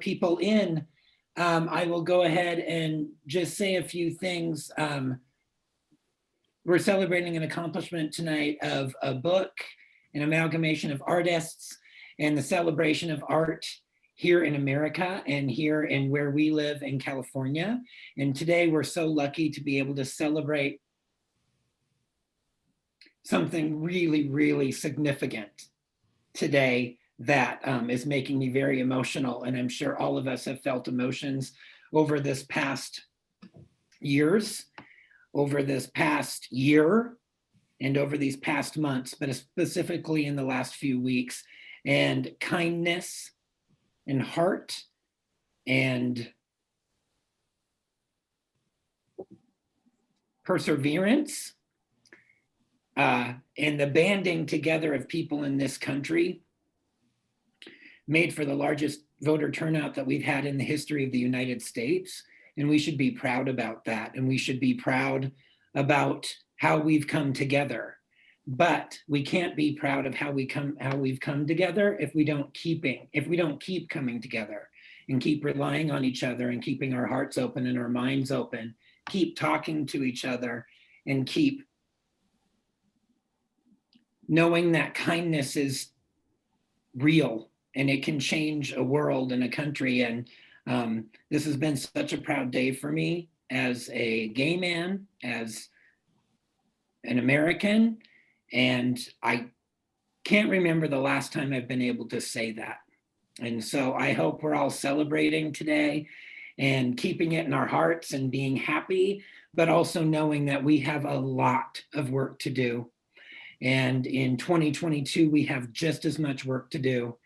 people in, I will go ahead and just say a few things. We're celebrating an accomplishment tonight of a book, an amalgamation of artists, and the celebration of art here in America and here in where we live in California. And today we're so lucky to be able to celebrate something really, really significant today that is making me very emotional. And I'm sure all of us have felt emotions over this past years, over this past year, and over these past months, but specifically in the last few weeks. And kindness and heart and perseverance and the banding together of people in this country made for the largest voter turnout that we've had in the history of the United States. And we should be proud about that. And we should be proud about how we've come together. But we can't be proud of how we've come together if we don't keep coming together and keep relying on each other and keeping our hearts open and our minds open, keep talking to each other, and keep knowing that kindness is real and it can change a world and a country. And this has been such a proud day for me as a gay man, as an American, and I can't remember the last time I've been able to say that. And so I hope we're all celebrating today and keeping it in our hearts and being happy, but also knowing that we have a lot of work to do. And in 2022, we have just as much work to do.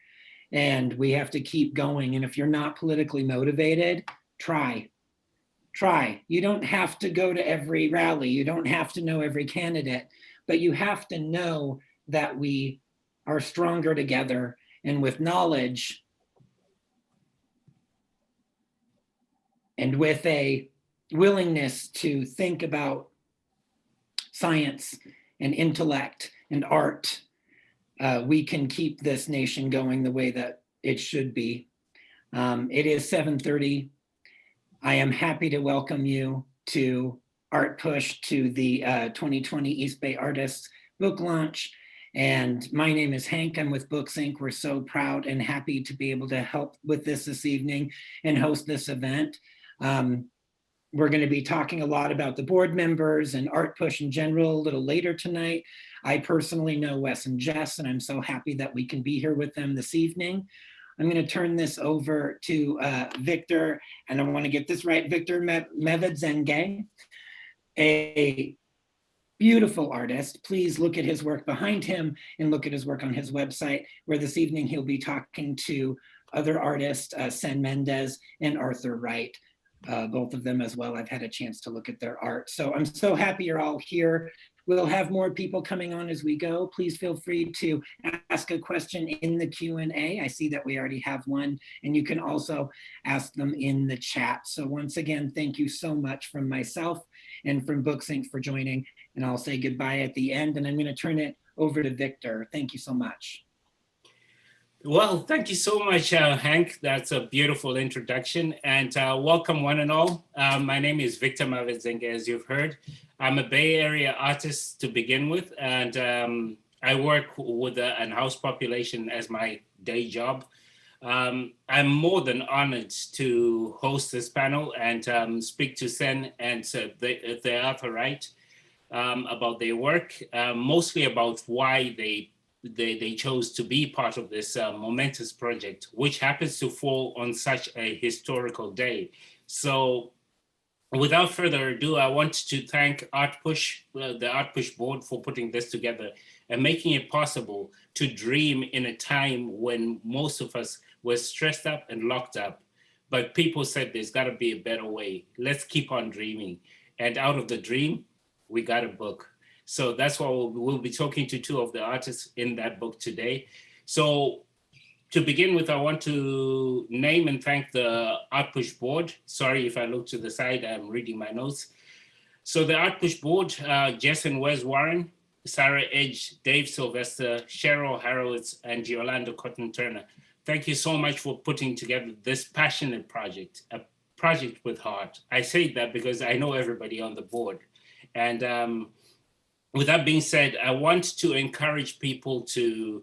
And we have to keep going. And if you're not politically motivated, try. You don't have to go to every rally. You don't have to know every candidate, but you have to know that we are stronger together and with knowledge and with a willingness to think about science and intellect and art, we can keep this nation going the way that it should be. It is 7:30. I am happy to welcome you to ArtPush, to the 2020 East Bay Artists book launch. And my name is Hank. I'm with Books Inc. We're so proud and happy to be able to help with this evening and host this event. We're going to be talking a lot about the board members and ArtPush in general a little later tonight. I personally know Wes and Jess, and I'm so happy that we can be here with them this evening. I'm going to turn this over to Victor, and I want to get this right, Victor Mavedzenge, a beautiful artist. Please look at his work behind him and look at his work on his website, where this evening he'll be talking to other artists, Sen Mendez and ArtPush Wright. Both of them as well. I've had a chance to look at their art. So I'm so happy you're all here. We'll have more people coming on as we go. Please feel free to ask a question in the Q&A. I see that we already have one, and you can also ask them in the chat. So once again, thank you so much from myself and from Books Inc. for joining. And I'll say goodbye at the end, and I'm going to turn it over to Victor. Thank you so much. Well, thank you so much, Hank. That's a beautiful introduction, and welcome one and all. My name is Victor Mavedzenge, as you've heard. I'm a Bay Area artist to begin with, and I work with an house population as my day job. I'm more than honored to host this panel and speak to Sen and TheArthur Wright about their work, mostly about why they chose to be part of this momentous project, which happens to fall on such a historical day. So without further ado, I want to thank ArtPush, the ArtPush Board, for putting this together and making it possible to dream in a time when most of us were stressed up and locked up. But people said there's got to be a better way. Let's keep on dreaming. And out of the dream, we got a book. So that's why we'll be talking to two of the artists in that book today. So to begin with, I want to name and thank the ArtPush Board. Sorry if I look to the side, I'm reading my notes. So the ArtPush Board, Jess and Wes Warren, Sarah Edge, Dave Sylvester, Cheryl Harrowitz, and Yolanda Cotton Turner. thank you so much for putting together this passionate project, a project with heart. I say that because I know everybody on the board. And with that being said, I want to encourage people to,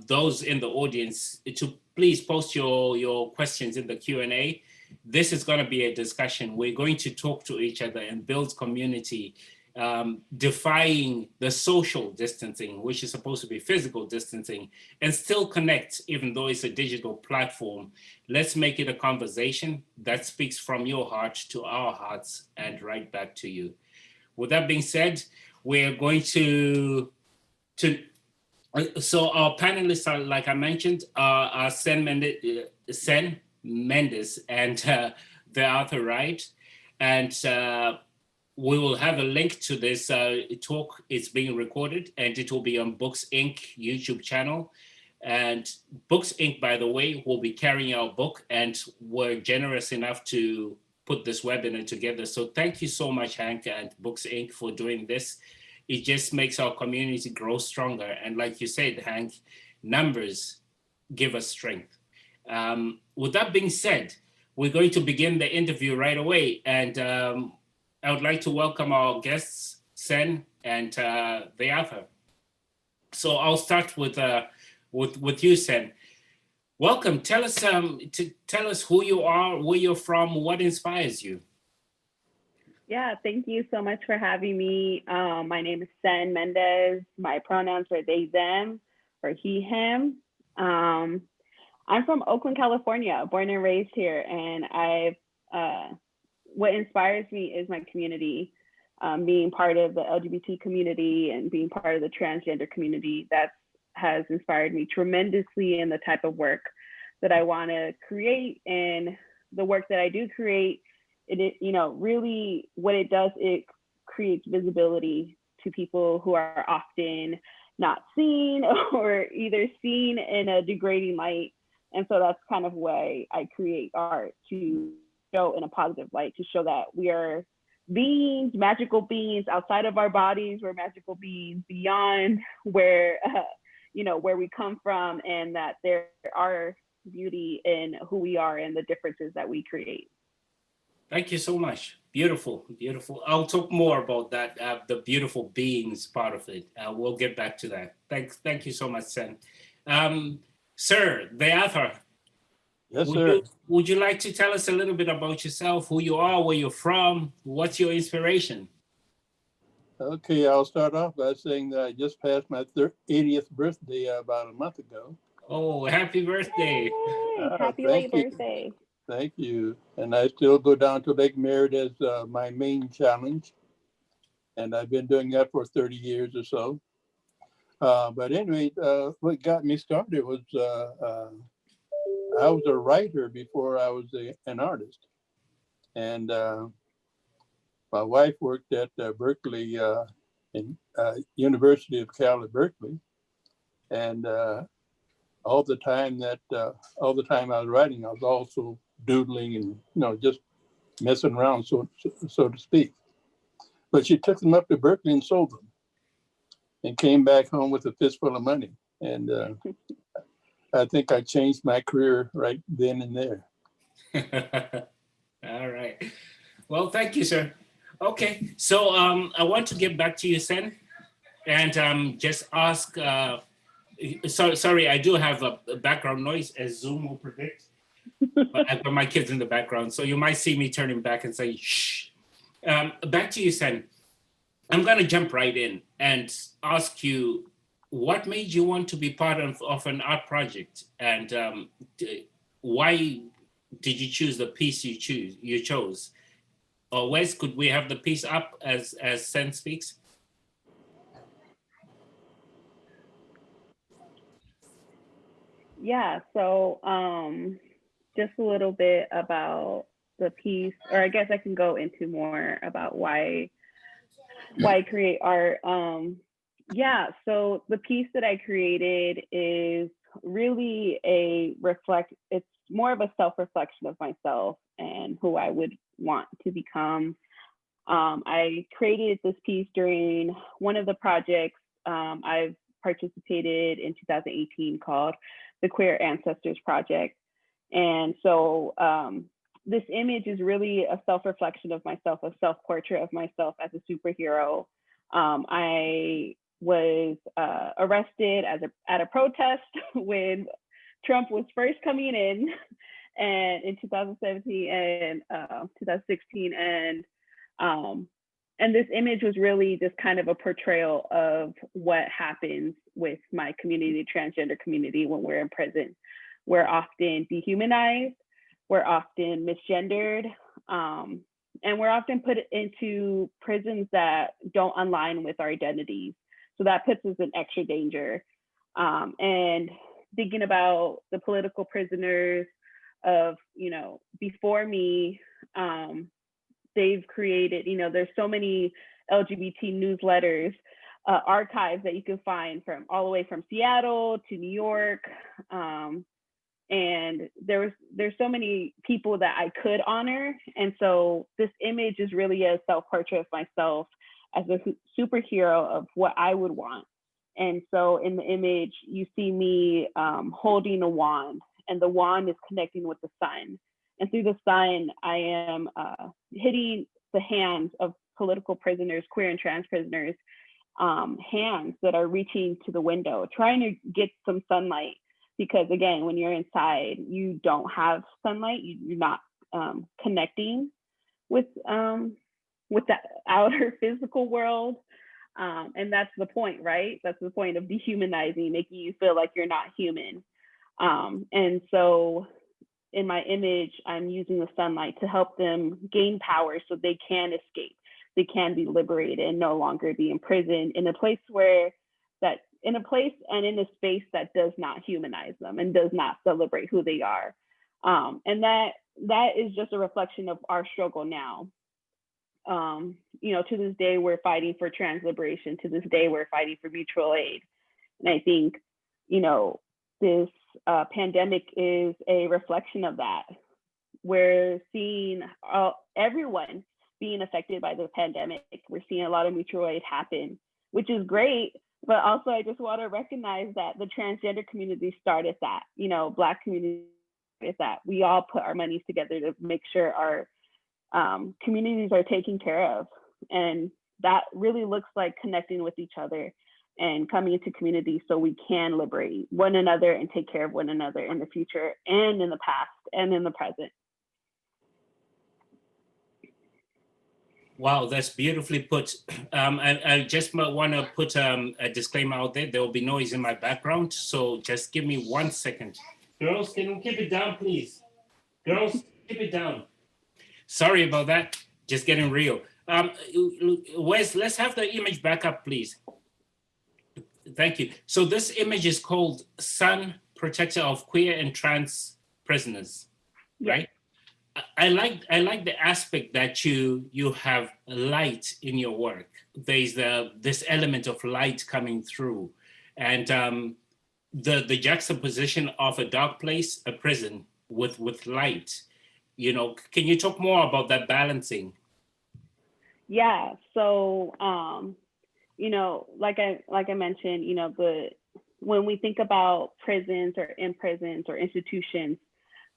those in the audience, to please post your questions in the Q&A. This is going to be a discussion. We're going to talk to each other and build community, defying the social distancing, which is supposed to be physical distancing, and still connect, even though it's a digital platform. Let's make it a conversation that speaks from your heart to our hearts and right back to you. With that being said, we're going so our panelists are, like I mentioned, are Sen Mendez and TheArthur Wright. And we will have a link to this talk. It's being recorded and it will be on Books Inc. YouTube channel. And Books Inc., by the way, will be carrying our book, and we're generous enough to put this webinar together. So thank you so much, Hank and Books Inc. for doing this. It just makes our community grow stronger. And like you said, Hank, numbers give us strength. With that being said, we're going to begin the interview right away. And I would like to welcome our guests, Sen and TheArthur. So I'll start with you, Sen. Welcome. Tell us who you are, where you're from, what inspires you. Yeah, thank you so much for having me. My name is Sen Mendez. My pronouns are they, them, or he, him. I'm from Oakland, California, born and raised here. And what inspires me is my community, being part of the LGBT community and being part of the transgender community. That has inspired me tremendously in the type of work that I want to create. And the work that I do create, really what it does, it creates visibility to people who are often not seen or either seen in a degrading light. And so that's kind of why I create art, to show in a positive light, to show that we are beings, magical beings outside of our bodies. We're magical beings beyond where we come from, and that there are beauty in who we are and the differences that we create. Thank you so much. Beautiful, beautiful. I'll talk more about that, the beautiful beings part of it. We'll get back to that. Thank you so much, Sen. Sir, TheArthur. Yes, sir. Would you like to tell us a little bit about yourself, who you are, where you're from, what's your inspiration? Okay, I'll start off by saying that I just passed my 80th birthday about a month ago. Oh, happy birthday. Yay, happy late birthday. Thank you. And I still go down to Lake Merritt as my main challenge. And I've been doing that for 30 years or so. But anyway, what got me started was I was a writer before I was an artist. And my wife worked at Berkeley, University of Cal at Berkeley. And all the time I was writing, I was also doodling and just messing around, so to speak. But she took them up to Berkeley and sold them, and came back home with a fistful of money. And I think I changed my career right then and there. All right. Well, thank you, sir. Okay, so I want to get back to you, Sen, and just ask. Sorry, I do have a background noise, as Zoom will predict. But I've got my kids in the background, so you might see me turning back and say, shh. Back to you, Sen. I'm going to jump right in and ask you, what made you want to be part of an art project? And why did you choose the piece you chose? Or Wes, could we have the piece up as Sen speaks? Yeah, so just a little bit about the piece, or I guess I can go into more about why I create art. Yeah, so the piece that I created is really it's more of a self-reflection of myself and who I would want to become. I created this piece during one of the projects I've participated in 2018 called the Queer Ancestors Project. And so this image is really a self-reflection of myself, a self-portrait of myself as a superhero. I was arrested at a protest when Trump was first coming in, and in 2017 and 2016, and this image was really just kind of a portrayal of what happens with my community, transgender community, when we're in prison. We're often dehumanized, we're often misgendered, and we're often put into prisons that don't align with our identities. So that puts us in extra danger. And thinking about the political prisoners of, before me, they've created, there's so many LGBT newsletters, archives that you can find from all the way from Seattle to New York. And there's so many people that I could honor. And so this image is really a self-portrait of myself as a superhero of what I would want. And so in the image, you see me holding a wand, and the wand is connecting with the sun. And through the sun, I am hitting the hands of political prisoners, queer and trans prisoners, hands that are reaching to the window, trying to get some sunlight. Because again, when you're inside, you don't have sunlight, you're not connecting with the outer physical world. And that's the point, right? That's the point of dehumanizing, making you feel like you're not human. And so in my image, I'm using the sunlight to help them gain power so they can escape. They can be liberated and no longer be imprisoned in a place and in a space that does not humanize them and does not celebrate who they are. And that is just a reflection of our struggle now. To this day, we're fighting for trans liberation. To this day, we're fighting for mutual aid. And I think, this pandemic is a reflection of that. We're seeing everyone being affected by the pandemic. We're seeing a lot of mutual aid happen, which is great. But also, I just want to recognize that the transgender community started that, Black community started that. We all put our monies together to make sure our communities are taken care of. And that really looks like connecting with each other and coming into community so we can liberate one another and take care of one another in the future and in the past and in the present. Wow, that's beautifully put. I just want to put a disclaimer out there. There will be noise in my background, so just give me 1 second. Girls, can you keep it down, please? Girls, keep it down. Sorry about that. Just getting real. Wes, let's have the image back up, please. Thank you. So this image is called Sun, Protector of Queer and Trans Prisoners, right? I like the aspect that you have light in your work. There's this element of light coming through, and the juxtaposition of a dark place, a prison with light. Can you talk more about that balancing? Yeah. So like I mentioned, when we think about prisons or in prisons or institutions,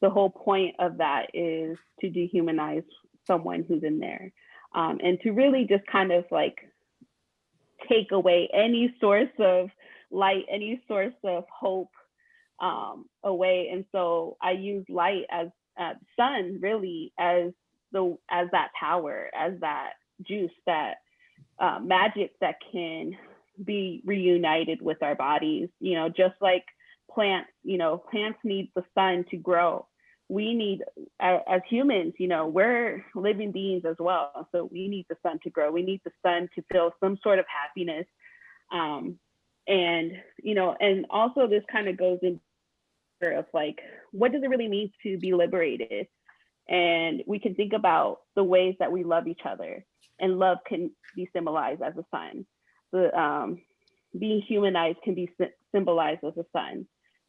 the whole point of that is to dehumanize someone who's in there, and to really just kind of like take away any source of light, any source of hope away. And so I use light as sun really as that power, as that juice, that magic that can be reunited with our bodies. Just like plants, plants need the sun to grow. We need, as humans, we're living beings as well. So we need the sun to grow. We need the sun to feel some sort of happiness. And also this kind of goes into of like, what does it really mean to be liberated? And we can think about the ways that we love each other, and love can be symbolized as a sun. Being humanized can be symbolized as a sun.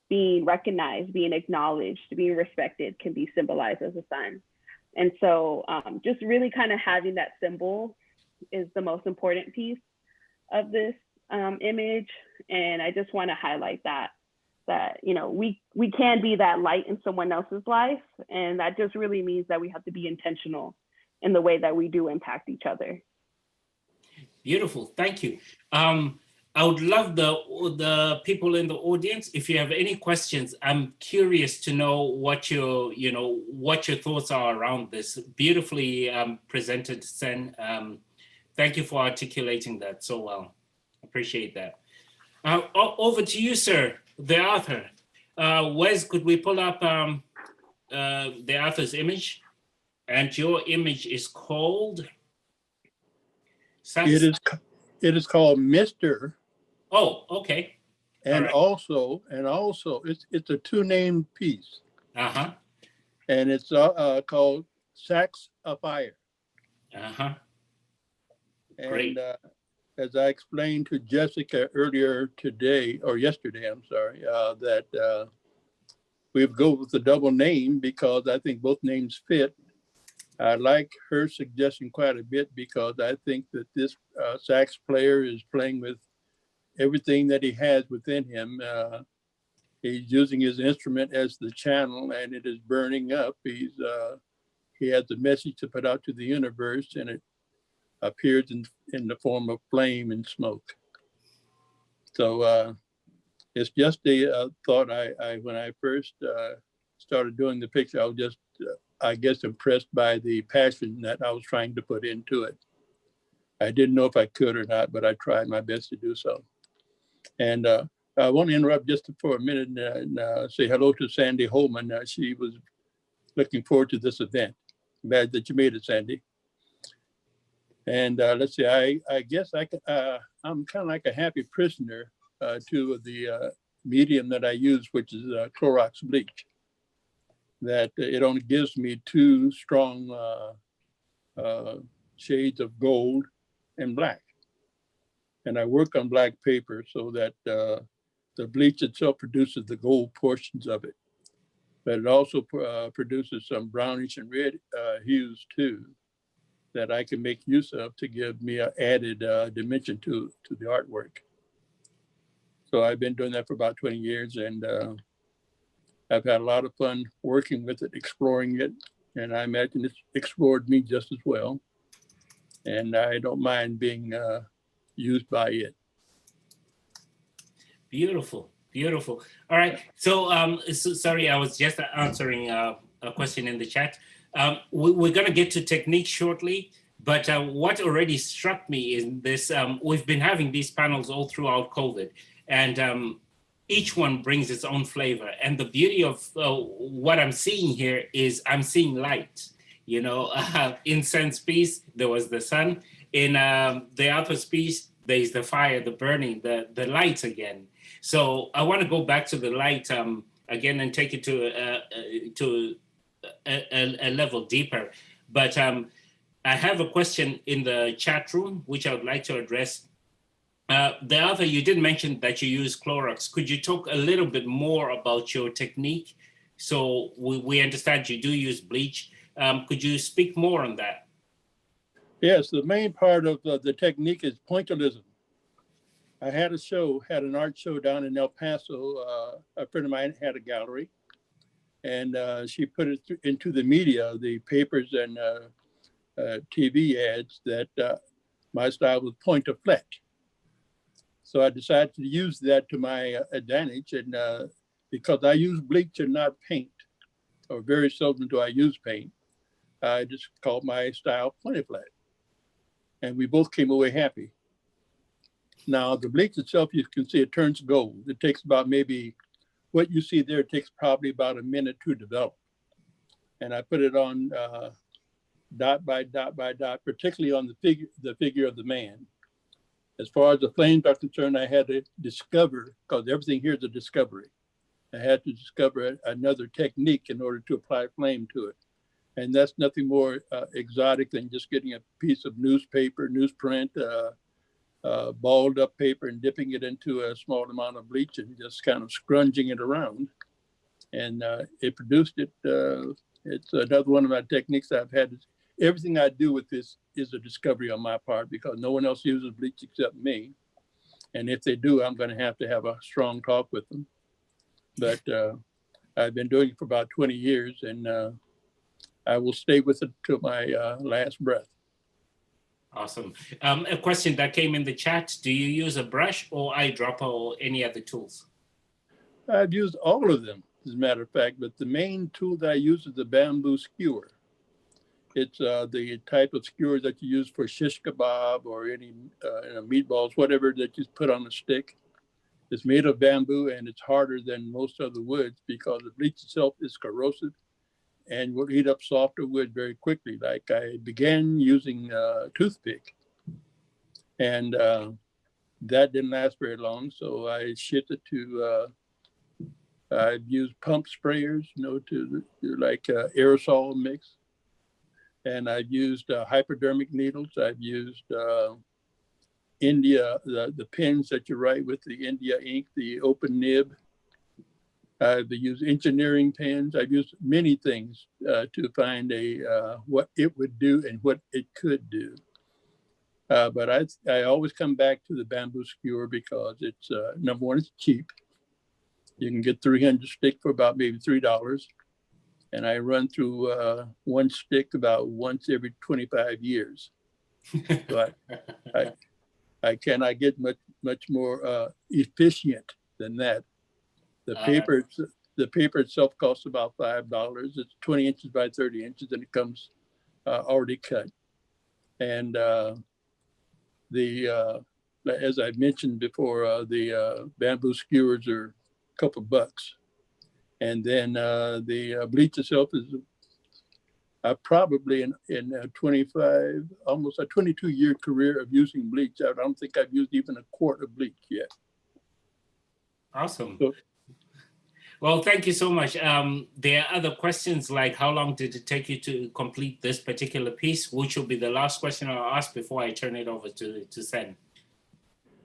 Being recognized, being acknowledged, being respected can be symbolized as a sun. And so just really kind of having that symbol is the most important piece of this image. And I just want to highlight that that, you know, we can be that light in someone else's life. And that just really means that we have to be intentional in the way that we do impact each other. Beautiful, thank you. I would love the people in the audience, if you have any questions, I'm curious to know what your thoughts are around this. Beautifully presented, Sen. Thank you for articulating that so well. Appreciate that. Over to you, sir, TheArthur. Wes, could we pull up TheArthur's image? And your image is called? It is called Mr. Oh, okay. And right. also it's a two-name piece. Uh-huh. And it's called Sacks of Fire. Uh-huh. And Great. As I explained to Jessica earlier today, or yesterday, I'm sorry, that we go with the double name because I think both names fit. I like her suggestion quite a bit because I think that this sax player is playing with everything that he has within him. He's using his instrument as the channel and it is burning up. He has a message to put out to the universe and it appears in the form of flame and smoke. So it's just a thought when I first started doing the picture, I was just, I guess, impressed by the passion that I was trying to put into it. I didn't know if I could or not, but I tried my best to do so. And I want to interrupt just for a minute and say hello to Sandy Holman. She was looking forward to this event. Glad that you made it, Sandy. And let's see, I guess I'm kind of like a happy prisoner to the medium that I use, which is Clorox bleach. That it only gives me two strong shades of gold and black. And I work on black paper so that the bleach itself produces the gold portions of it. But it also produces some brownish and red hues too, that I can make use of to give me an added dimension to the artwork. So I've been doing that for about 20 years and I've had a lot of fun working with it, exploring it, and I imagine it's explored me just as well. And I don't mind being used by it. Beautiful, beautiful. All right, so, sorry, I was just answering a question in the chat. We're gonna get to technique shortly, but what already struck me is this, we've been having these panels all throughout COVID, and each one brings its own flavor. And the beauty of what I'm seeing here is I'm seeing light. You know, in Sen's piece, there was the sun. In TheArthur's piece, there's the fire, the burning, the light again. So I want to go back to the light again and take it to a level deeper. But I have a question in the chat room, which I would like to address. TheArthur, you did mention that you use Clorox. Could you talk a little bit more about your technique? So we understand you do use bleach. Could you speak more on that? Yes, the main part of the technique is pointillism. I had an art show down in El Paso. A friend of mine had a gallery and she put it into the media, the papers and TV ads that my style was point to fleck. So I decided to use that to my advantage. And because I use bleach and not paint, or very seldom do I use paint, I just called my style pointy flat. And we both came away happy. Now the bleach itself, you can see it turns gold. It takes about maybe, what you see there, it takes probably about a minute to develop. And I put it on dot by dot by dot, particularly on the figure of the man. As far as the flames are concerned, I had to discover, because everything here is a discovery. I had to discover another technique in order to apply flame to it. And that's nothing more exotic than just getting a piece of newspaper, newsprint, balled up paper and dipping it into a small amount of bleach and just kind of scrunging it around. And it produced it. It's another one of my techniques I've had. Everything I do with this is a discovery on my part because no one else uses bleach except me. And if they do, I'm going to have a strong talk with them. but I've been doing it for about 20 years, and I will stay with it till my last breath. Awesome. A question that came in the chat: do you use a brush or eyedropper or any other tools? I've used all of them, as a matter of fact, but the main tool that I use is the bamboo skewer. It's the type of skewer that you use for shish kebab or any meatballs, whatever that you put on a stick. It's made of bamboo, and it's harder than most other woods because the bleach itself is corrosive and will eat up softer wood very quickly. Like I began using a toothpick, and that didn't last very long, so I shifted to I've used pump sprayers, to like aerosol mix. And I've used hypodermic needles. I've used India, the pens that you write with, the India ink, the open nib. I've used engineering pens. I've used many things to find what it would do and what it could do. But I always come back to the bamboo skewer because it's, number one, it's cheap. You can get 300 stick for about maybe $3. And I run through one stick about once every 25 years. So I cannot get much more efficient than that. The paper itself costs about $5. It's 20 inches by 30 inches, and it comes already cut. And as I mentioned before, the bamboo skewers are a couple bucks. And then the bleach itself is probably in a 25, almost a 22-year career of using bleach. I don't think I've used even a quart of bleach yet. Awesome. So, well, thank you so much. There are other questions like how long did it take you to complete this particular piece, which will be the last question I'll ask before I turn it over to Sen.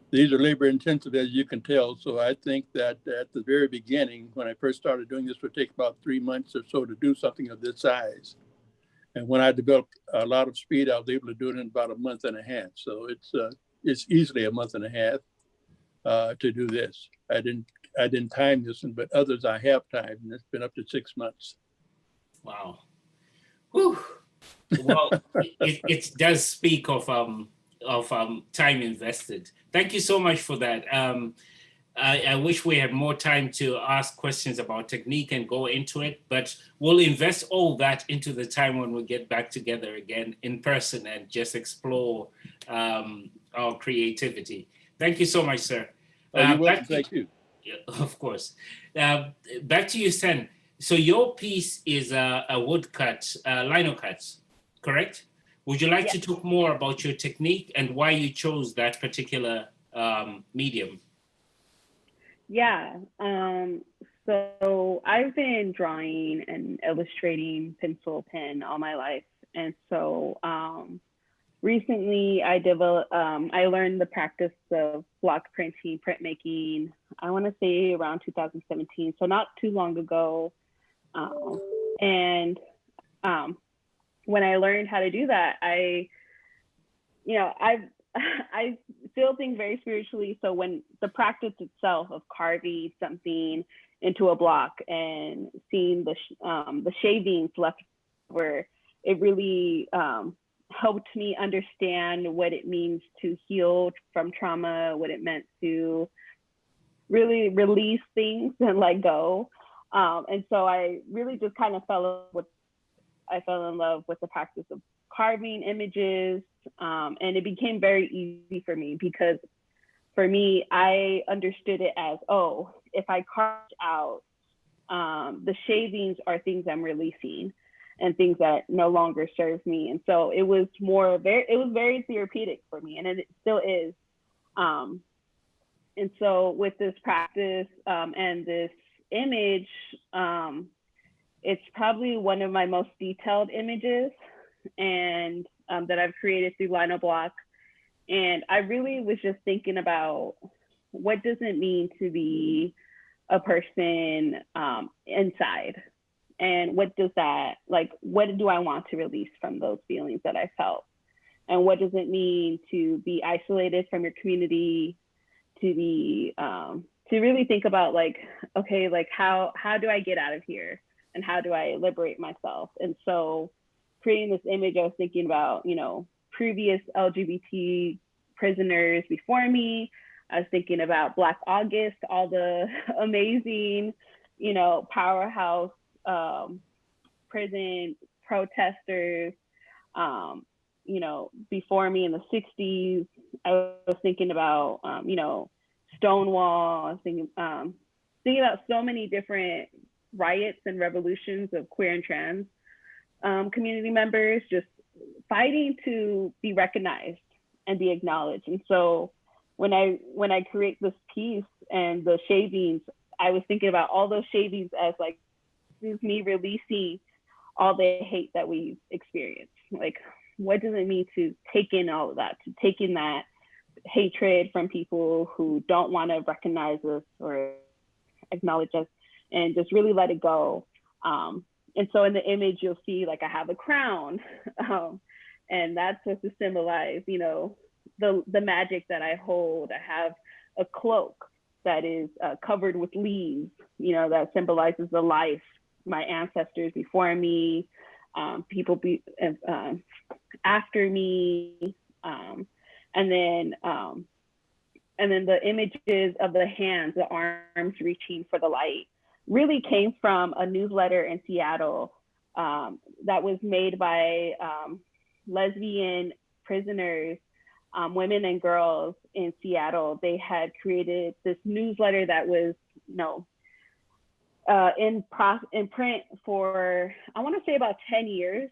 These are labor intensive, as you can tell. So I think that at the very beginning, when I first started doing this, it would take about 3 months or so to do something of this size. And when I developed a lot of speed, I was able to do it in about a month and a half. So it's easily a month and a half to do this. I didn't time this one, but others I have timed, and it's been up to 6 months. Wow. Whew. Well, it does speak of time invested. Thank you so much for that. I wish we had more time to ask questions about technique and go into it, but we'll invest all that into the time when we get back together again in person and just explore our creativity. Thank you so much, sir. You're welcome. Thank you. Of course. Back to you, Sen. So your piece is a woodcut, lino cuts, correct? Would you like to talk more about your technique and why you chose that particular medium? Yeah. So I've been drawing and illustrating pencil pen all my life. And so recently I learned the practice of block printing, printmaking, I want to say around 2017. So not too long ago. When I learned how to do that, I feel things very spiritually. So when the practice itself of carving something into a block and seeing the shavings left over, it really helped me understand what it means to heal from trauma, what it meant to really release things and let go. And so I really just kind of fell in love with the practice of carving images. And it became very easy for me because for me, I understood it as, oh, if I carved out, the shavings are things I'm releasing and things that no longer serve me. And so it was very therapeutic for me, and it still is. And so with this practice and this image, it's probably one of my most detailed images and that I've created through Lino Block. And I really was just thinking about what does it mean to be a person inside, and what do I want to release from those feelings that I felt, and what does it mean to be isolated from your community, to be to really think about like, okay, like how do I get out of here and how do I liberate myself? And so creating this image, I was thinking about, you know, previous LGBT prisoners before me. I was thinking about Black August, all the amazing, you know, powerhouse prison protesters, you know, before me in the 60s. I was thinking about, you know, Stonewall. I was thinking about so many different riots and revolutions of queer and trans community members just fighting to be recognized and be acknowledged. And so when I create this piece and the shavings, I was thinking about all those shavings as like, this is me releasing all the hate that we've experienced. Like, what does it mean to take in all of that, to take in that hatred from people who don't want to recognize us or acknowledge us, and just really let it go. And so in the image, you'll see like I have a crown, and that's supposed to symbolize, you know, the magic that I hold. I have a cloak that is covered with leaves, you know, that symbolizes the life, my ancestors before me, people after me, and then the images of the hands, the arms reaching for the light, really came from a newsletter in Seattle that was made by lesbian prisoners, women and girls in Seattle. They had created this newsletter that was, you know, in print for, I want to say about 10 years.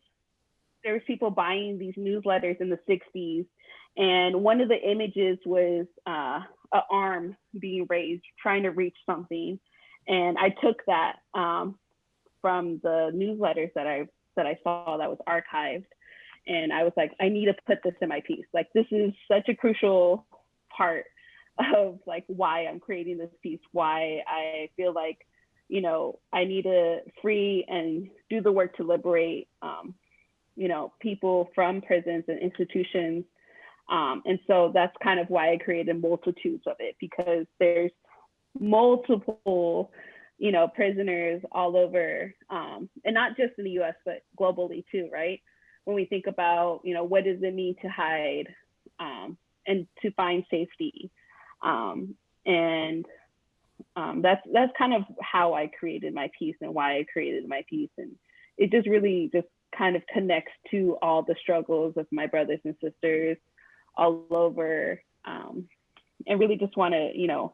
There was people buying these newsletters in the 60s. And one of the images was an arm being raised, trying to reach something. And I took that from the newsletters that I saw that was archived. And I was like, I need to put this in my piece. Like, this is such a crucial part of like why I'm creating this piece, why I feel like, you know, I need to free and do the work to liberate, you know, people from prisons and institutions. And so that's kind of why I created multitudes of it, because there's multiple, you know, prisoners all over, and not just in the US, but globally too, right? When we think about, you know, what does it mean to hide and to find safety? That's kind of how I created my piece and why I created my piece. And it just really just kind of connects to all the struggles of my brothers and sisters all over, and really just want to, you know,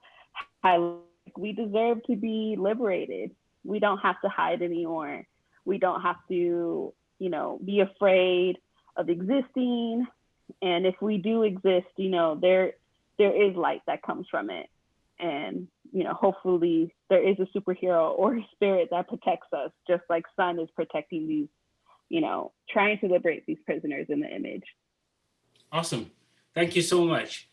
highlight, we deserve to be liberated. We don't have to hide anymore. We don't have to, you know, be afraid of existing. And if we do exist, you know, there is light that comes from it. And, you know, hopefully there is a superhero or a spirit that protects us, just like Sun is protecting these, you know, trying to liberate these prisoners in the image. Awesome. Thank you so much.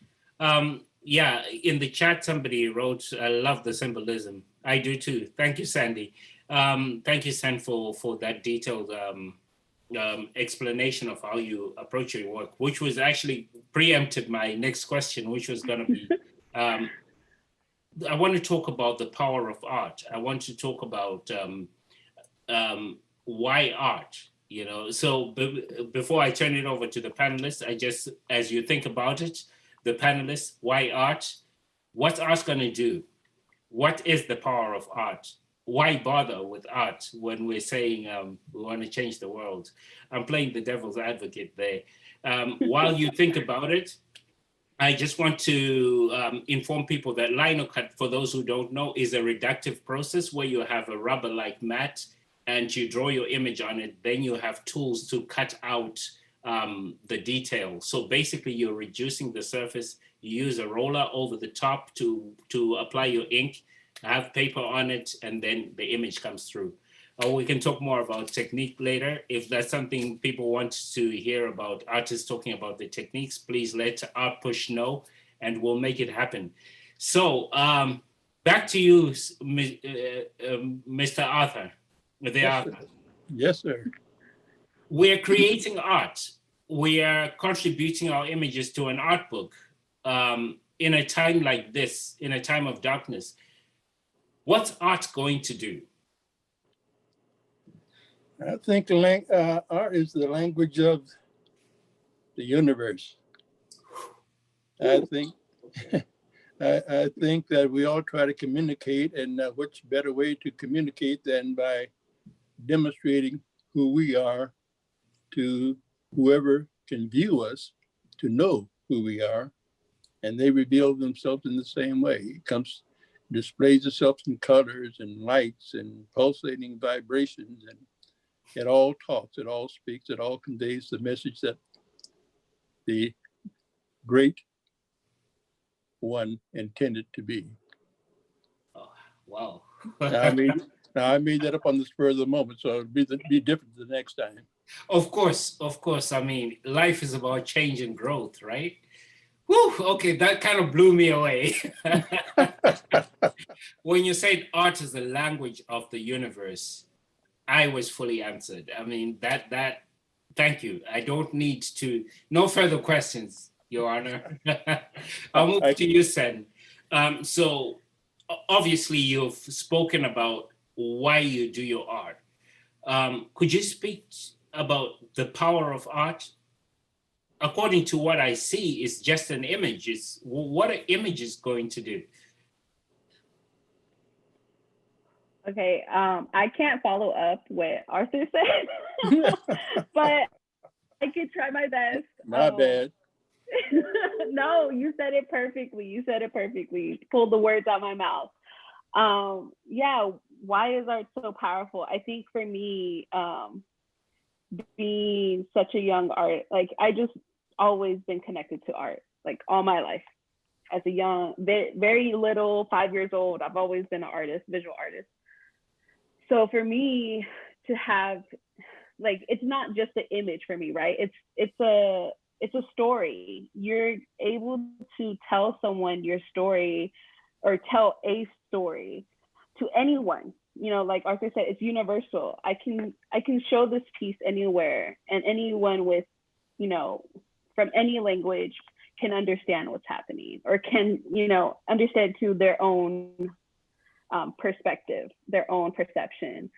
Yeah, in the chat, somebody wrote, I love the symbolism. I do too. Thank you, Sandy. Thank you, San, for that detailed explanation of how you approach your work, which was actually preempted my next question, which was going to be, I want to talk about the power of art. I want to talk about why art, you know. So before I turn it over to the panelists, I just, as you think about it, the panelists, why art? What's art going to do? What is the power of art? Why bother with art when we're saying we want to change the world? I'm playing the devil's advocate there. While you think about it, I just want to inform people that lino cut, for those who don't know, is a reductive process where you have a rubber-like mat and you draw your image on it. Then you have tools to cut out the detail. So basically you're reducing the surface. You use a roller over the top to apply your ink, have paper on it, and then the image comes through. We can talk more about technique later. If that's something people want to hear about, artists talking about the techniques, please let ArtPush know and we'll make it happen. So back to you, Mr. Arthur, TheArthur. Yes, sir. We're creating art. We are contributing our images to an art book. in a time like this, in a time of darkness, what's art going to do? I think art is the language of the universe. I think I think that we all try to communicate, and what's better way to communicate than by demonstrating who we are to whoever can view us, to know who we are, and they reveal themselves in the same way. It displays itself in colors and lights and pulsating vibrations, and it all talks, it all speaks, it all conveys the message that the great one intended to be. Oh, wow. I made that up on the spur of the moment, so it'll be different the next time. Of course. I mean, life is about change and growth, right? Whew, okay, that kind of blew me away. When you said art is the language of the universe, I was fully answered. I mean, thank you. I don't need no further questions, Your Honor. I'll move to you, Sen. So obviously you've spoken about why you do your art. Could you speak about the power of art? According to what I see, it's just an image. What are images going to do? Okay, I can't follow up what Arthur said, but I could try my best. My bad. No, you said it perfectly. Pulled the words out of my mouth. Yeah, why is art so powerful? I think for me, being such a young art, like I just always been connected to art, like all my life. As a young, very little, 5 years old, I've always been an artist, visual artist. So for me to have, like, it's not just an image for me, right? It's a story. You're able to tell someone your story or tell a story to anyone. You know, like Arthur said, it's universal. I can show this piece anywhere, and anyone with, you know, from any language can understand what's happening, or can, you know, understand to their own perspective, their own perception.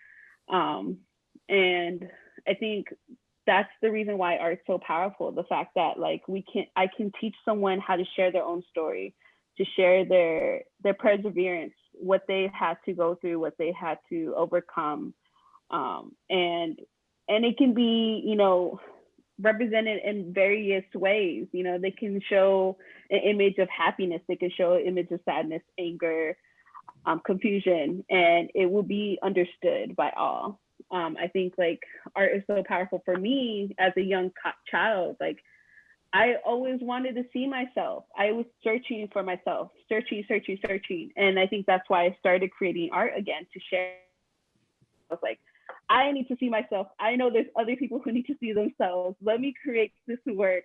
And I think that's the reason why art's so powerful. The fact that, like, I can teach someone how to share their own story, to share their perseverance, what they had to go through, what they had to overcome. And it can be, you know, represented in various ways. You know, they can show an image of happiness, they can show an image of sadness, anger, confusion, and it will be understood by all. I think, like, art is so powerful for me as a young child. Like, I always wanted to see myself. I was searching for myself, searching. And I think that's why I started creating art again, to share. I was like, I need to see myself. I know there's other people who need to see themselves. Let me create this work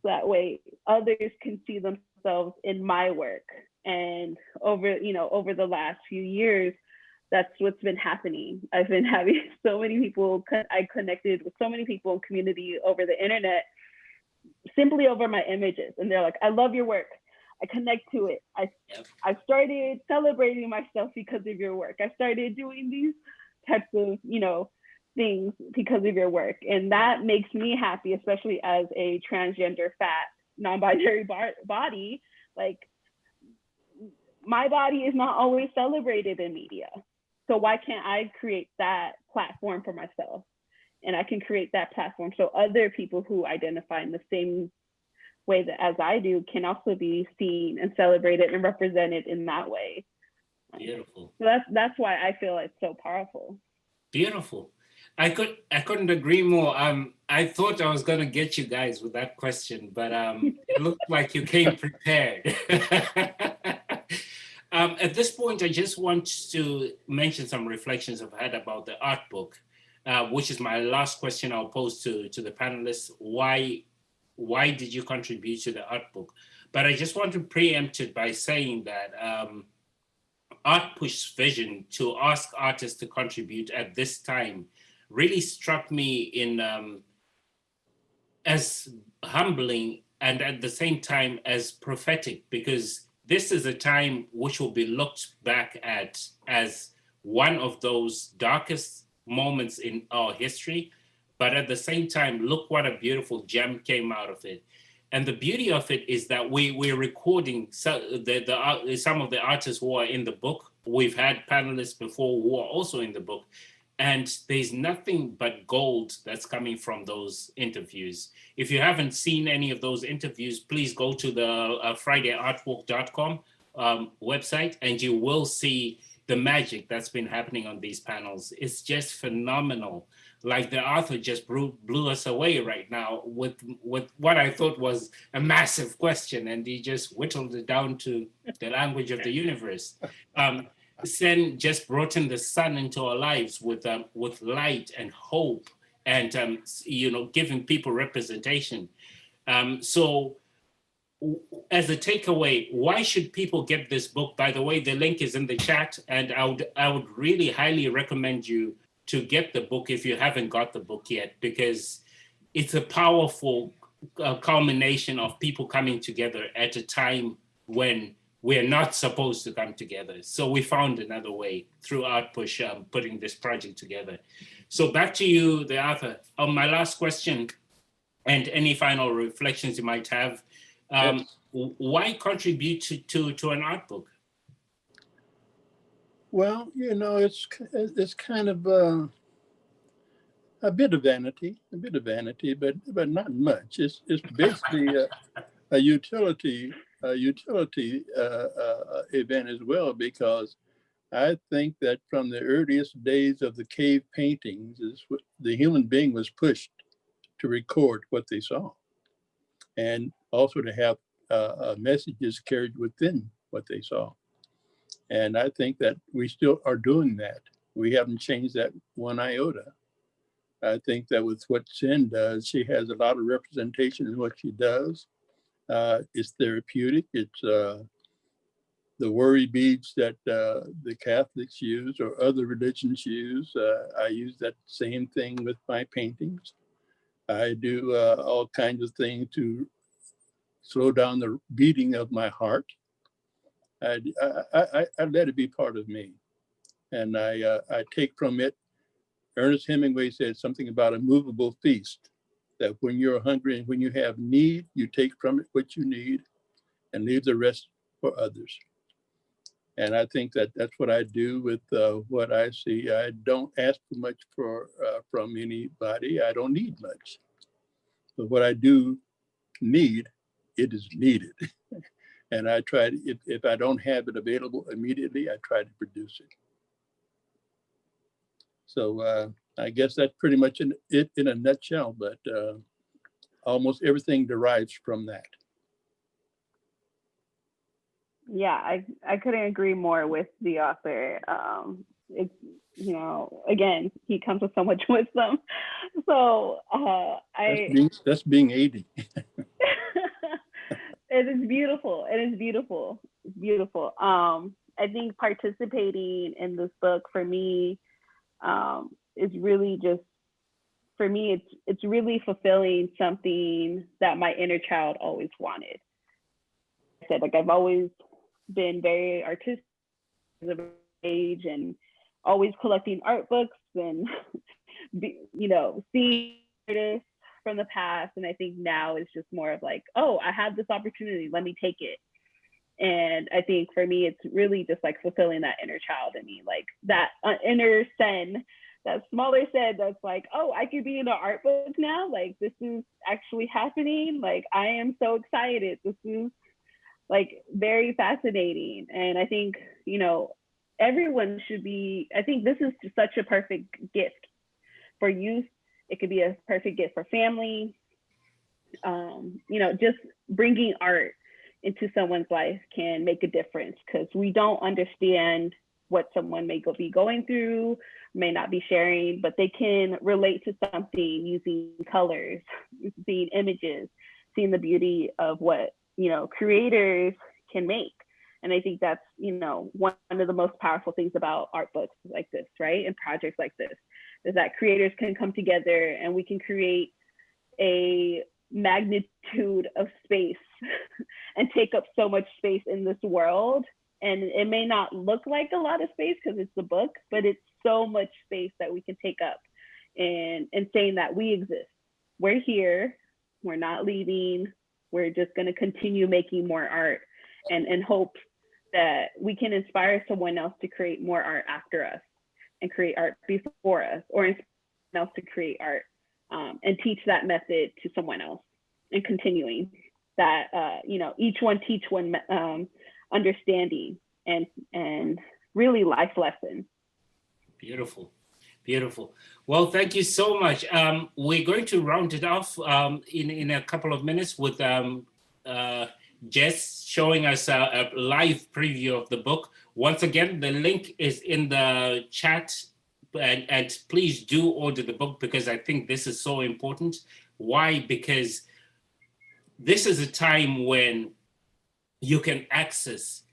so that way others can see themselves in my work. And over the last few years, that's what's been happening. I've been having so many people, I connected with so many people in community over the internet, simply over my images. And they're like, I love your work. I connect to it. I started celebrating myself because of your work. I started doing these types of, you know, things because of your work. And that makes me happy, especially as a transgender, fat, non-binary body. Like, my body is not always celebrated in media. So why can't I create that platform for myself? And I can create that platform so other people who identify in the same way that as I do can also be seen and celebrated and represented in that way. Beautiful. So that's why I feel it's so powerful. Beautiful. I couldn't agree more. I thought I was going to get you guys with that question, but it looked like you came prepared. At this point, I just want to mention some reflections I've had about the art book, which is my last question I'll pose to the panelists. Why did you contribute to the art book? But I just want to preempt it by saying that ArtPush's vision to ask artists to contribute at this time really struck me in as humbling and at the same time as prophetic, because this is a time which will be looked back at as one of those darkest moments in our history. But at the same time, look what a beautiful gem came out of it. And the beauty of it is that we're recording some of the artists who are in the book. We've had panelists before who are also in the book. And there's nothing but gold that's coming from those interviews. If you haven't seen any of those interviews, please go to the FridayArtWalk.com website, and you will see the magic that's been happening on these panels. It's just phenomenal. Like TheArthur just blew us away right now with what I thought was a massive question, and he just whittled it down to the language of the universe. Sen just brought in the sun into our lives with light and hope, and giving people representation. So as a takeaway, why should people get this book? By the way, the link is in the chat, and I would really highly recommend you to get the book if you haven't got the book yet, because it's a powerful culmination of people coming together at a time when we're not supposed to come together. So we found another way through ArtPush putting this project together. So back to you, TheArthur. My last question, and any final reflections you might have. Yes. Why contribute to an art book? Well, it's kind of a bit of vanity, but not much. It's basically a utility event as well, because I think that from the earliest days of the cave paintings, the human being was pushed to record what they saw, and also to have messages carried within what they saw. And I think that we still are doing that. We haven't changed that one iota. I think that with what Sen does, she has a lot of representation in what she does. It's therapeutic. It's the worry beads that the Catholics use or other religions use. I use that same thing with my paintings. I do all kinds of things to slow down the beating of my heart. I let it be part of me. And I take from it, Ernest Hemingway said something about a movable feast, that when you're hungry and when you have need, you take from it what you need and leave the rest for others. And I think that that's what I do with what I see. I don't ask for much from anybody. I don't need much. But what I do need, it is needed. And I try to, if I don't have it available immediately, I try to produce it. So I guess that's pretty much it in a nutshell, but almost everything derives from that. Yeah, I couldn't agree more with the author. It's, again, he comes with so much wisdom. So That's being 80. It is beautiful. It is beautiful. It's beautiful. I think participating in this book for me is really just, for me, it's really fulfilling something that my inner child always wanted. I said, like, I've always been very artistic at an age and always collecting art books and, seeing artists from the past. And I think now it's just more of like, oh, I have this opportunity, let me take it. And I think for me, it's really just like fulfilling that inner child in me, like that inner Sen, that smaller Sen that's like, oh, I could be in an art book now. Like, this is actually happening. Like, I am so excited. This is like very fascinating. And I think, everyone should be, I think this is such a perfect gift for youth. It could be a perfect gift for family. Just bringing art into someone's life can make a difference, because we don't understand what someone may be going through, may not be sharing, but they can relate to something using colors, seeing images, seeing the beauty of what, creators can make. And I think that's, one of the most powerful things about art books like this, right? And projects like this, is that creators can come together and we can create a magnitude of space and take up so much space in this world. And it may not look like a lot of space because it's a book, but it's so much space that we can take up in saying that we exist. We're here, we're not leaving, we're just going to continue making more art and hope that we can inspire someone else to create more art after us and create art before us, or inspire someone else to create art and teach that method to someone else, and continuing that, each one teach one understanding and really life lesson. Beautiful. Beautiful. Well, thank you so much. We're going to round it off in a couple of minutes with Jess showing us a live preview of the book. Once again, the link is in the chat, and please do order the book, because I think this is so important. Why? Because this is a time when you can access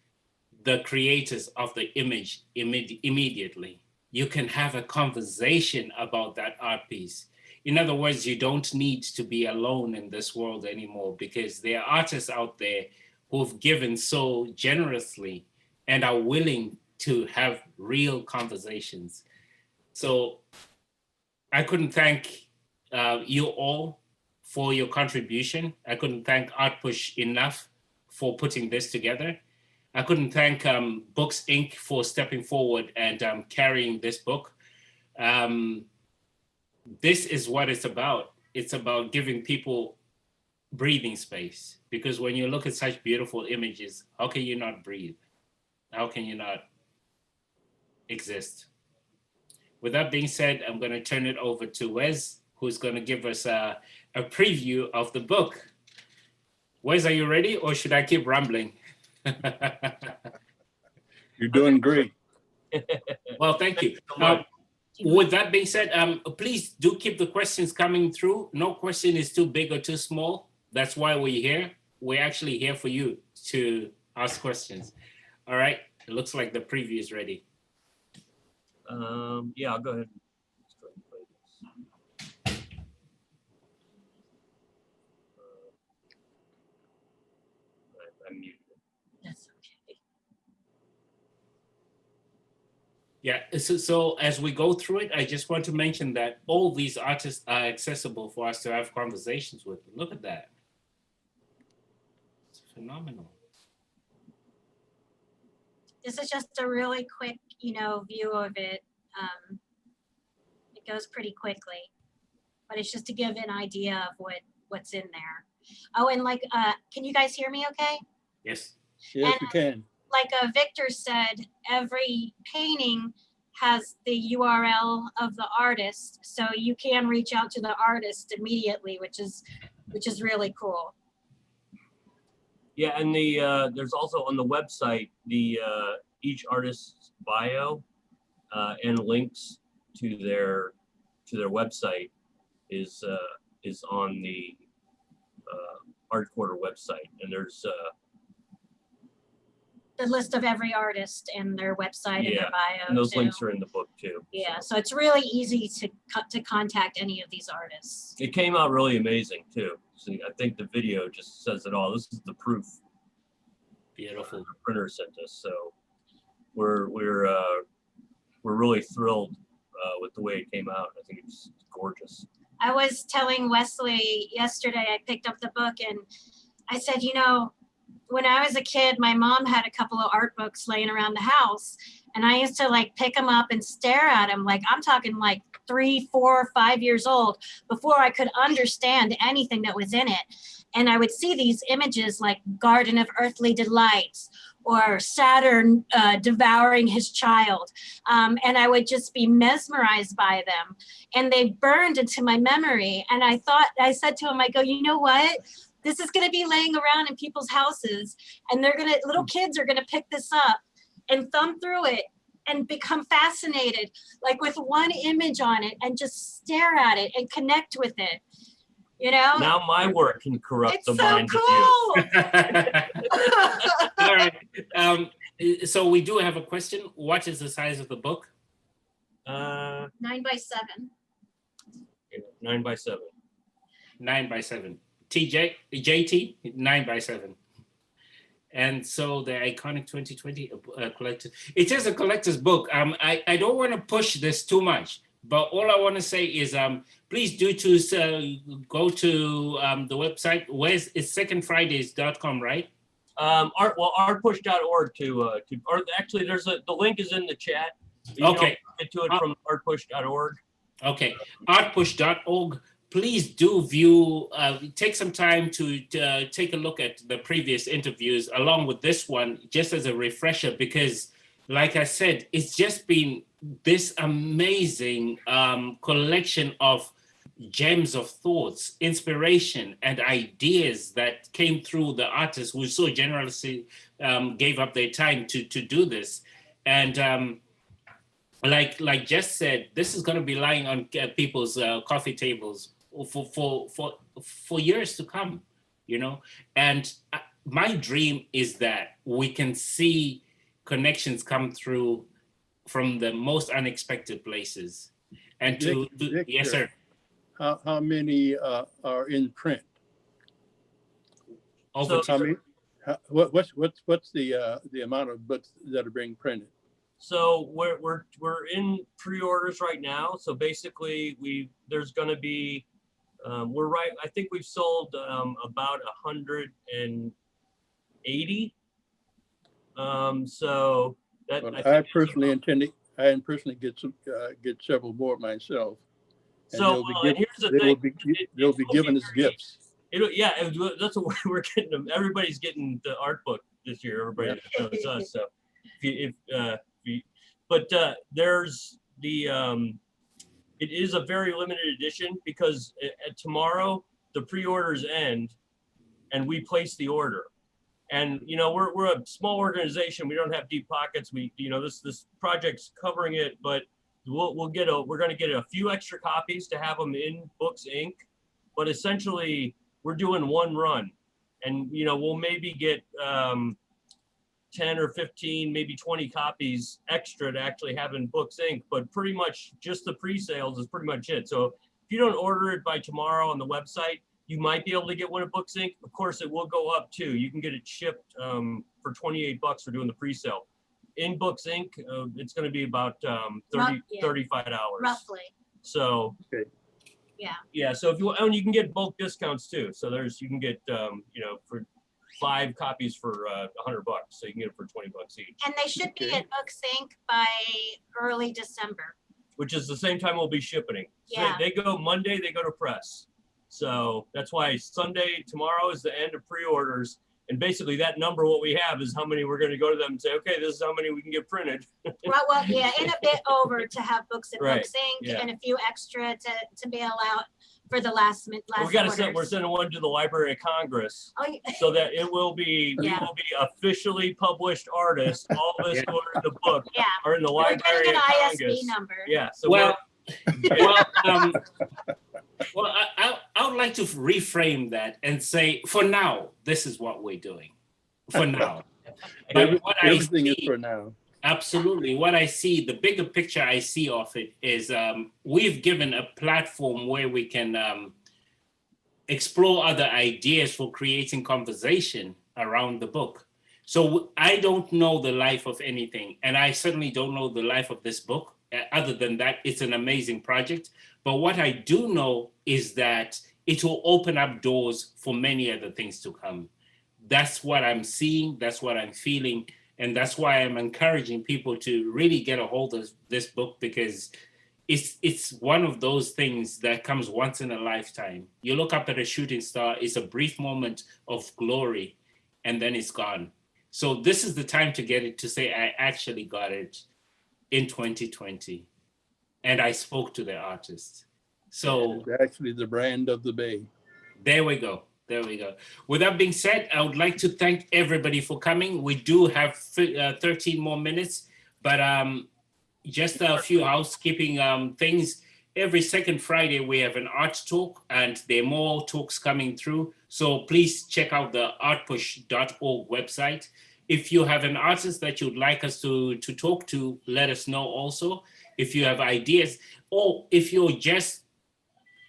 the creators of the image immediately. You can have a conversation about that art piece. In other words, you don't need to be alone in this world anymore, because there are artists out there who've given so generously and are willing to have real conversations. So I couldn't thank you all for your contribution. I couldn't thank ArtPush enough for putting this together. I couldn't thank Books Inc. for stepping forward and carrying this book. This is what it's about. It's about giving people breathing space, because when you look at such beautiful images, how can you not breathe? How can you not exist? With that being said, I'm going to turn it over to Wes, who's going to give us a preview of the book. Wes, are you ready, or should I keep rambling? You're doing great. Well, thank you. With that being said, please do keep the questions coming through. No question is too big or too small. That's why we're here. We're actually here for you to ask questions. All right. It looks like the preview is ready. Yeah, I'll go ahead. Let's go ahead and play this. I'm muted. That's okay. Yeah, so as we go through it, I just want to mention that all these artists are accessible for us to have conversations with. Look at that. It's phenomenal. This is just a really quick, view of it. It goes pretty quickly, but it's just to give an idea of what's in there. Oh, and can you guys hear me okay? Yes. Yes, we can. Like Victor said, every painting has the URL of the artist, so you can reach out to the artist immediately, which is really cool. Yeah, and there's also on the website each artist's bio and links to their website is on the Art Quarter website, and there's The list of every artist and their website and their bio. and those too. links are in the book too. Yeah, so it's really easy to contact any of these artists. It came out really amazing too. So I think the video just says it all. This is the proof. Beautiful. The printer sent us, so we're really thrilled with the way it came out. I think it's gorgeous. I was telling Wesley yesterday, I picked up the book and I said, when I was a kid, my mom had a couple of art books laying around the house, and I used to pick them up and stare at them. I'm talking 3, 4, 5 years old before I could understand anything that was in it. And I would see these images like Garden of Earthly Delights or Saturn devouring his child. And I would just be mesmerized by them. And they burned into my memory. And I said to him, I go, you know what? This is going to be laying around in people's houses, and little kids are going to pick this up and thumb through it and become fascinated, with one image on it, and just stare at it and connect with it. Now my work can corrupt It's the so minds cool. All right. So we do have a question. What is the size of the book? of you. 9 by 7. 9 by 7. 9 by 7. JT 9x7. And so the iconic 2020 collector. It is a collector's book. I don't want to push this too much, but all I want to say is please do go to the website. It's secondfridays.com, right? Artpush.org or actually the link is in the chat. You Okay. Get to it from artpush.org. Okay, artpush.org. Please do view, take some time to take a look at the previous interviews along with this one, just as a refresher, because like I said, it's just been this amazing collection of gems of thoughts, inspiration, and ideas that came through the artists who so generously gave up their time to do this. And like Jess said, this is going to be lying on people's coffee tables for years to come, you know. And my dream is that we can see connections come through from the most unexpected places. And Victor, yes, sir. How many are in print? Over How many? What's the amount of books that are being printed? So we're in pre-orders right now. So basically, there's going to be I think we've sold about 180. So that Well, I I personally get several more myself. And so and here's the thing: they'll be given as gifts. That's what we're getting them. Everybody's getting the art book this year. Everybody knows us. So there's the it is a very limited edition because tomorrow the pre-orders end and we place the order. And you know, we're a small organization. We don't have deep pockets. This project's covering it, but we're going to get a few extra copies to have them in Books Inc. But essentially, we're doing one run, and you know, we'll maybe get 10 or 15, maybe 20 copies extra to actually have in Books Inc. But pretty much just the pre-sales is pretty much it. So if you don't order it by tomorrow on the website, you might be able to get one at Books Inc. Of course, it will go up too. You can get it shipped for $28 for doing the pre-sale. In Books Inc., it's going to be about $35. Roughly. So, okay. Yeah. So if you can get bulk discounts too. So you can get for 5 copies for $100, so you can get it for $20 each. And they should be at Books Inc. by early December. Which is the same time we'll be shipping. So Yeah. they go Monday, they go to press. So that's why Sunday, tomorrow is the end of pre-orders. And basically that number, what we have is how many we're going to go to them and say, okay, this is how many we can get printed. Well, yeah, and a bit over to have books at Right, Books Inc. yeah. and a few extra to bail out for the last We're sending one to the Library of Congress Oh, yeah. so that it will be, we Yeah. will be officially published artists. All of us who are in the book Yeah. are in the We're Library getting of an Congress. ISB number. Yeah. So Well, I would like to reframe that and say, for now, this is what we're doing. For now. But what I Everything is see, for now. absolutely, what I see, the bigger picture I see of it is we've given a platform where we can explore other ideas for creating conversation around the book. So I don't know the life of anything, and I certainly don't know the life of this book. Other than that, it's an amazing project. But what I do know is that it will open up doors for many other things to come. That's what I'm seeing, that's what I'm feeling, and that's why I'm encouraging people to really get a hold of this book, because it's one of those things that comes once in a lifetime. You look up at a shooting star, it's a brief moment of glory, and then it's gone. So this is the time to get it, to say, I actually got it in 2020, and I spoke to the artist. So It's actually the brand of the Bay. there we go. There we go. With that being said, I would like to thank everybody for coming. We do have 13 more minutes, but just a few housekeeping things. Every second Friday, we have an art talk, and there are more talks coming through. So please check out the artpush.org website. If you have an artist that you'd like us to talk to, let us know also. If you have ideas, or if you're just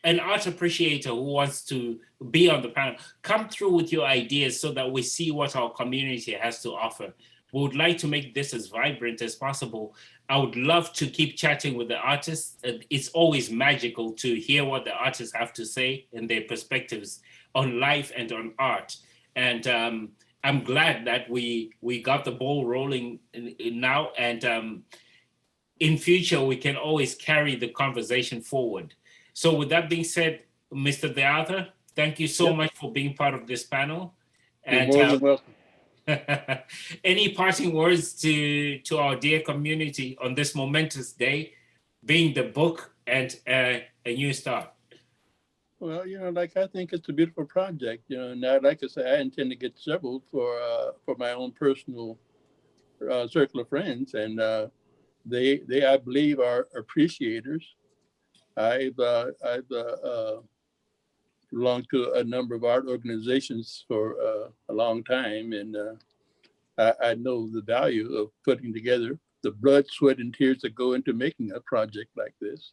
an art appreciator who wants to be on the panel, come through with your ideas so that we see what our community has to offer. We would like to make this as vibrant as possible. I would love to keep chatting with the artists. It's always magical to hear what the artists have to say and their perspectives on life and on art. And I'm glad that we got the ball rolling now. And in future, we can always carry the conversation forward. So with that being said, Mr. TheArthur, thank you so much for being part of this panel. You're And more than welcome. any parting words to our dear community on this momentous day, being the book and a new start? Well, like I think it's a beautiful project, and like I say, I intend to get several for my own personal circle of friends, and they I believe are appreciators. I've belonged to a number of art organizations for a long time, and I know the value of putting together the blood, sweat, and tears that go into making a project like this,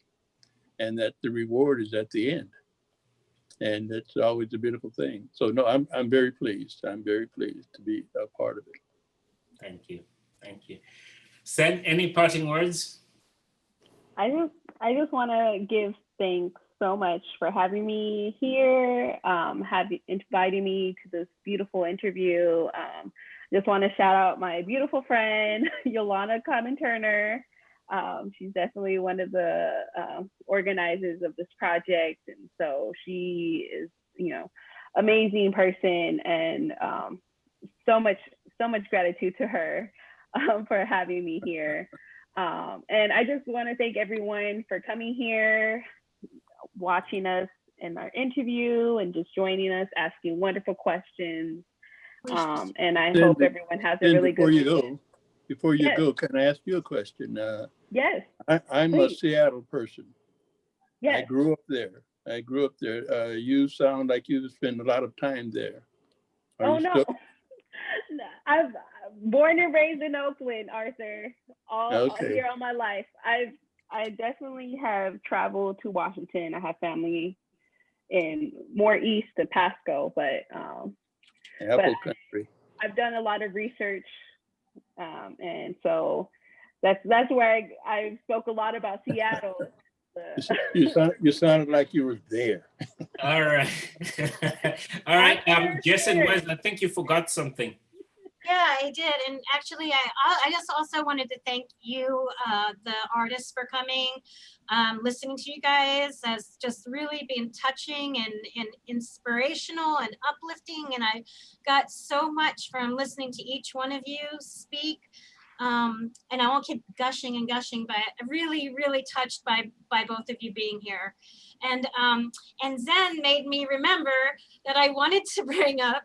and that the reward is at the end. And it's always a beautiful thing. So no, I'm very pleased. I'm very pleased to be a part of it. Thank you. Thank you. Sen, any parting words? I just want to give thanks so much for having me here, inviting me to this beautiful interview. Just want to shout out my beautiful friend, Yolanda Cotton-Turner. She's definitely one of the organizers of this project. And so she is, amazing person, and so much gratitude to her for having me here. And I just want to thank everyone for coming here, watching us in our interview, and just joining us, asking wonderful questions. And I hope everyone has a really good weekend. Before you go, can I ask you a question? Yes. I'm a Seattle person. Yes. I grew up there. You sound like you spend a lot of time there. Oh, no. I've born and raised in Oakland, Arthur, all here all my life. I definitely have traveled to Washington. I have family in more east to Pasco, but Apple country. I've done a lot of research, and so that's where I spoke a lot about Seattle. You sounded like you were there. All right. All right. Jess and Wes, I think you forgot something. Yeah, I did. And actually, I just also wanted to thank you, the artists, for coming. Listening to you guys has just really been touching and inspirational and uplifting. And I got so much from listening to each one of you speak. And I won't keep gushing and gushing, but I'm really, really touched by both of you being here. And Zen made me remember that I wanted to bring up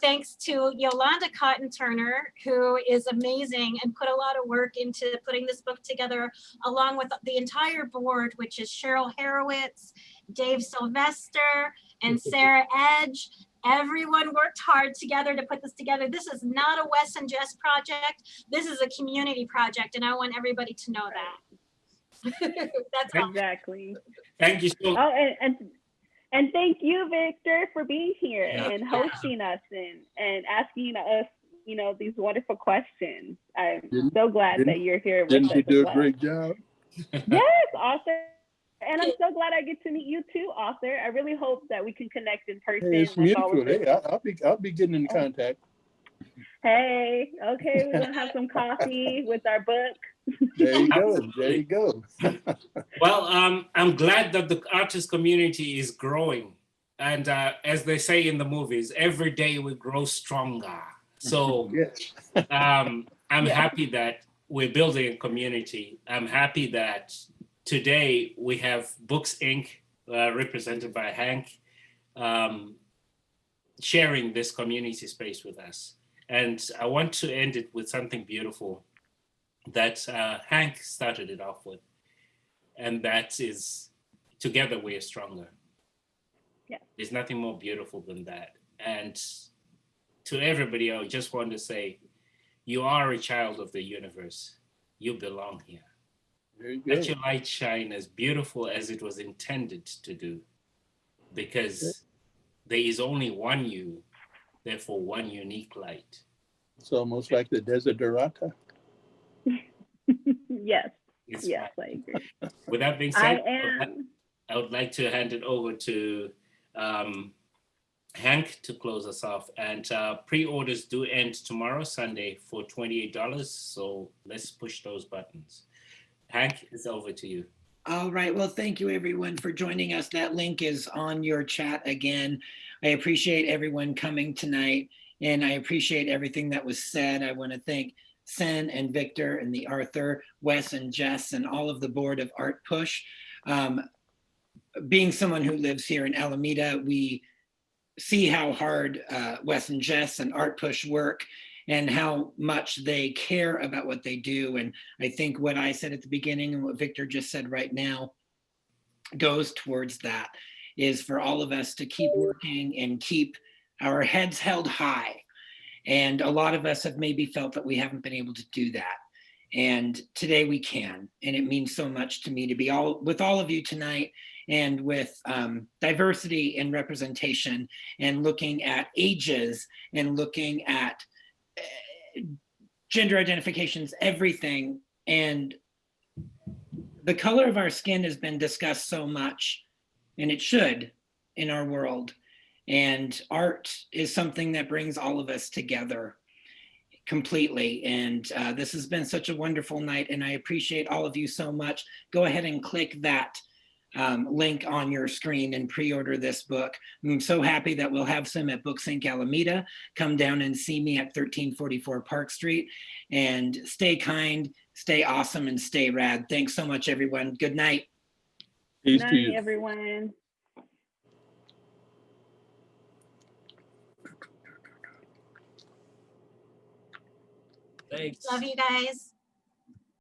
thanks to Yolanda Cotton-Turner, who is amazing and put a lot of work into putting this book together, along with the entire board, which is Cheryl Harowitz, Dave Sylvester, and Sarah Edge. Everyone worked hard together to put this together. This is not a Wes and Jess project. This is a community project, and I want everybody to know that. That's all. Exactly. Thank you so much. Oh, and thank you, Victor, for being here and hosting us and asking us, these wonderful questions. I'm so glad that you're here with us. Didn't you do a great job? Yes, Arthur. And I'm so glad I get to meet you too, Arthur. I really hope that we can connect in person. Hey, it's mutual. Hey, I'll be getting in contact. Hey, okay, we're gonna have some coffee with our book. There you go. There you go. Well, I'm glad that the artist community is growing. And as they say in the movies, every day we grow stronger. So I'm happy that we're building a community. I'm happy that today we have Books Inc., represented by Hank, sharing this community space with us. And I want to end it with something beautiful that Hank started it off with. And that is, together we are stronger. Yeah. There's nothing more beautiful than that. And to everybody, I just want to say, you are a child of the universe. You belong here. Very Let good. your light shine as beautiful as it was intended to do, because there is only one you, therefore one unique light. It's almost like the Desiderata. Yes, It's yes, fine. I agree. With that being I said, am. I would like to hand it over to Hank to close us off. And pre-orders do end tomorrow, Sunday, for $28. So let's push those buttons. Hank, it's over to you. All right. Well, thank you everyone for joining us. That link is on your chat again. I appreciate everyone coming tonight, and I appreciate everything that was said. I want to thank Sen and Victor and the Arthur, Wes and Jess, and all of the board of ArtPush. Being someone who lives here in Alameda, we see how hard Wes and Jess and ArtPush work and how much they care about what they do. And I think what I said at the beginning and what Victor just said right now goes towards that, is for all of us to keep working and keep our heads held high. And a lot of us have maybe felt that we haven't been able to do that. And today we can, and it means so much to me to be with all of you tonight, and with diversity and representation, and looking at ages, and looking at gender identifications, everything. And the color of our skin has been discussed so much, and it should, in our world. And art is something that brings all of us together completely. And this has been such a wonderful night, and I appreciate all of you so much. Go ahead and click that link on your screen and pre-order this book. I'm so happy that we'll have some at BookSync Alameda. Come down and see me at 1344 Park Street, and stay kind, stay awesome, and stay rad. Thanks so much, everyone. Good night. Peace Good to you. night, everyone. Thanks. Love you guys.